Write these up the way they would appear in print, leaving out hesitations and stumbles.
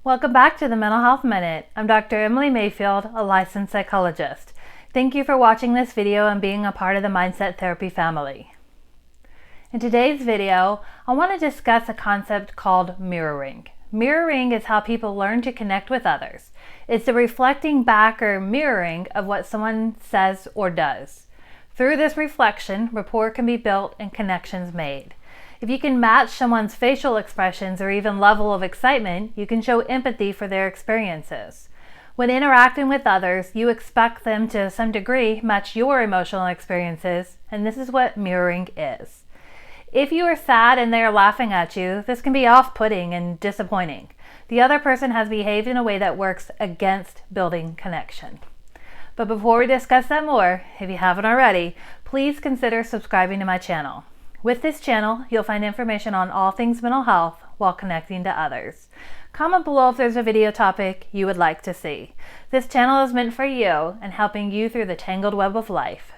Welcome back to the Mental Health Minute. I'm Dr. Emily Mayfield, a licensed psychologist. Thank you for watching this video and being a part of the Mindset Therapy family. In today's video, I want to discuss a concept called mirroring. Mirroring is how people learn to connect with others. It's the reflecting back or mirroring of what someone says or does. Through this reflection, rapport can be built and connections made. If you can match someone's facial expressions or even level of excitement, you can show empathy for their experiences. When interacting with others, you expect them to some degree match your emotional experiences, and this is what mirroring is. If you are sad and they are laughing at you, this can be off-putting and disappointing. The other person has behaved in a way that works against building connection. But before we discuss that more, if you haven't already, please consider subscribing to my channel. With this channel, you'll find information on all things mental health while connecting to others. Comment below if there's a video topic you would like to see. This channel is meant for you and helping you through the tangled web of life.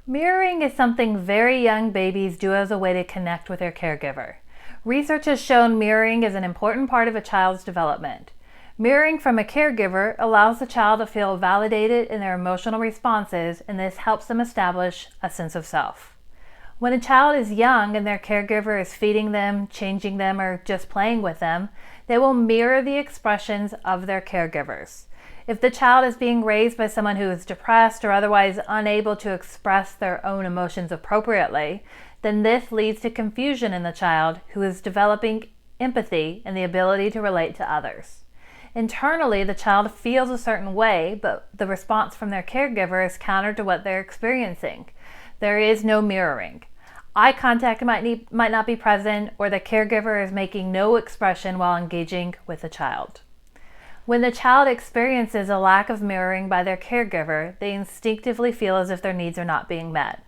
Mirroring is something very young babies do as a way to connect with their caregiver. Research has shown mirroring is an important part of a child's development. Mirroring from a caregiver allows the child to feel validated in their emotional responses, and this helps them establish a sense of self. When a child is young and their caregiver is feeding them, changing them, or just playing with them, they will mirror the expressions of their caregivers. If the child is being raised by someone who is depressed or otherwise unable to express their own emotions appropriately, then this leads to confusion in the child who is developing empathy and the ability to relate to others. Internally, the child feels a certain way, but the response from their caregiver is counter to what they're experiencing. There is no mirroring. Eye contact might not be present, or the caregiver is making no expression while engaging with the child. When the child experiences a lack of mirroring by their caregiver, they instinctively feel as if their needs are not being met.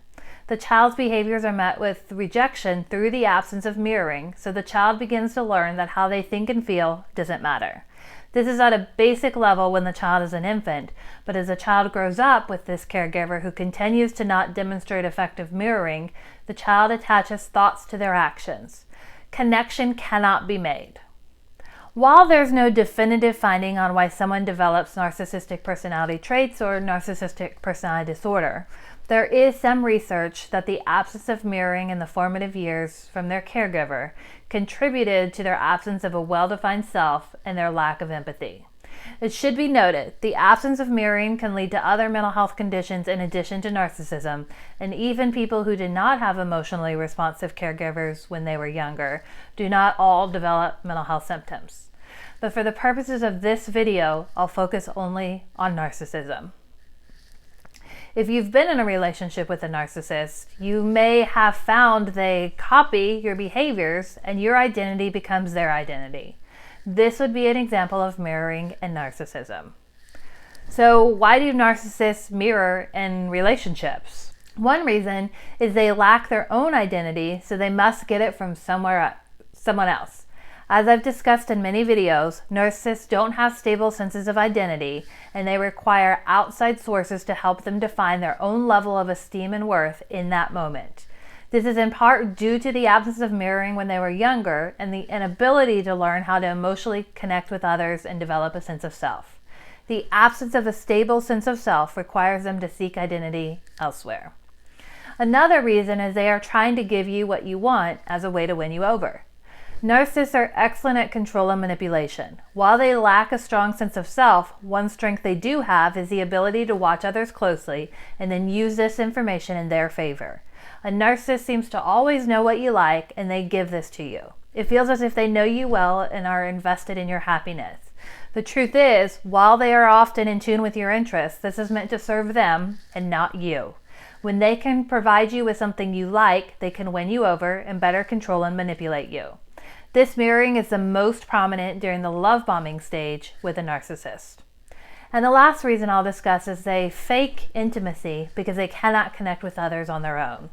The child's behaviors are met with rejection through the absence of mirroring, so the child begins to learn that how they think and feel doesn't matter. This is at a basic level when the child is an infant, but as the child grows up with this caregiver who continues to not demonstrate effective mirroring, the child attaches thoughts to their actions. Connection cannot be made. While there's no definitive finding on why someone develops narcissistic personality traits or narcissistic personality disorder, there is some research that the absence of mirroring in the formative years from their caregiver contributed to their absence of a well-defined self and their lack of empathy. It should be noted, the absence of mirroring can lead to other mental health conditions in addition to narcissism, and even people who did not have emotionally responsive caregivers when they were younger do not all develop mental health symptoms. But for the purposes of this video, I'll focus only on narcissism. If you've been in a relationship with a narcissist, you may have found they copy your behaviors and your identity becomes their identity. This would be an example of mirroring and narcissism. So why do narcissists mirror in relationships? One reason is they lack their own identity, so they must get it from someone else. As I've discussed in many videos, narcissists don't have stable senses of identity, and they require outside sources to help them define their own level of esteem and worth in that moment. This is in part due to the absence of mirroring when they were younger and the inability to learn how to emotionally connect with others and develop a sense of self. The absence of a stable sense of self requires them to seek identity elsewhere. Another reason is they are trying to give you what you want as a way to win you over. Narcissists are excellent at control and manipulation. While they lack a strong sense of self, one strength they do have is the ability to watch others closely and then use this information in their favor. A narcissist seems to always know what you like, and they give this to you. It feels as if they know you well and are invested in your happiness. The truth is, while they are often in tune with your interests, this is meant to serve them and not you. When they can provide you with something you like, they can win you over and better control and manipulate you. This mirroring is the most prominent during the love bombing stage with a narcissist. And the last reason I'll discuss is they fake intimacy because they cannot connect with others on their own.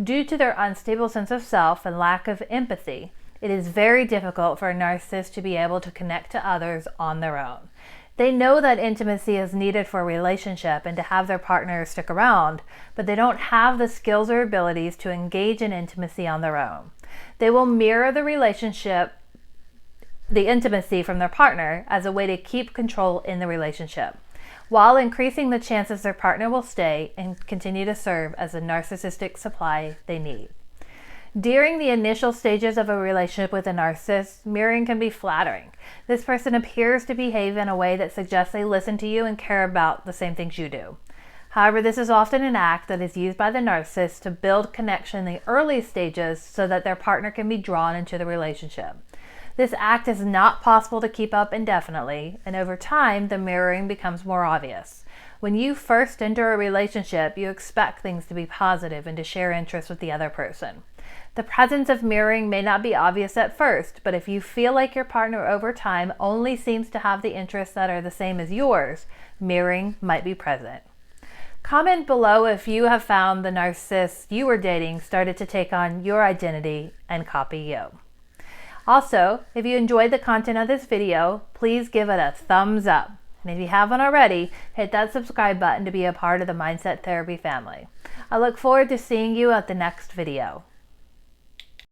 Due to their unstable sense of self and lack of empathy, it is very difficult for a narcissist to be able to connect to others on their own. They know that intimacy is needed for a relationship and to have their partner stick around, but they don't have the skills or abilities to engage in intimacy on their own. They will mirror the relationship, the intimacy from their partner as a way to keep control in the relationship, while increasing the chances their partner will stay and continue to serve as the narcissistic supply they need. During the initial stages of a relationship with a narcissist, mirroring can be flattering. This person appears to behave in a way that suggests they listen to you and care about the same things you do. However, this is often an act that is used by the narcissist to build connection in the early stages so that their partner can be drawn into the relationship. This act is not possible to keep up indefinitely, and over time, the mirroring becomes more obvious. When you first enter a relationship, you expect things to be positive and to share interests with the other person. The presence of mirroring may not be obvious at first, but if you feel like your partner over time only seems to have the interests that are the same as yours, mirroring might be present. Comment below if you have found the narcissist you were dating started to take on your identity and copy you. Also, if you enjoyed the content of this video, please give it a thumbs up. And if you haven't already, hit that subscribe button to be a part of the Mindset Therapy family. I look forward to seeing you at the next video.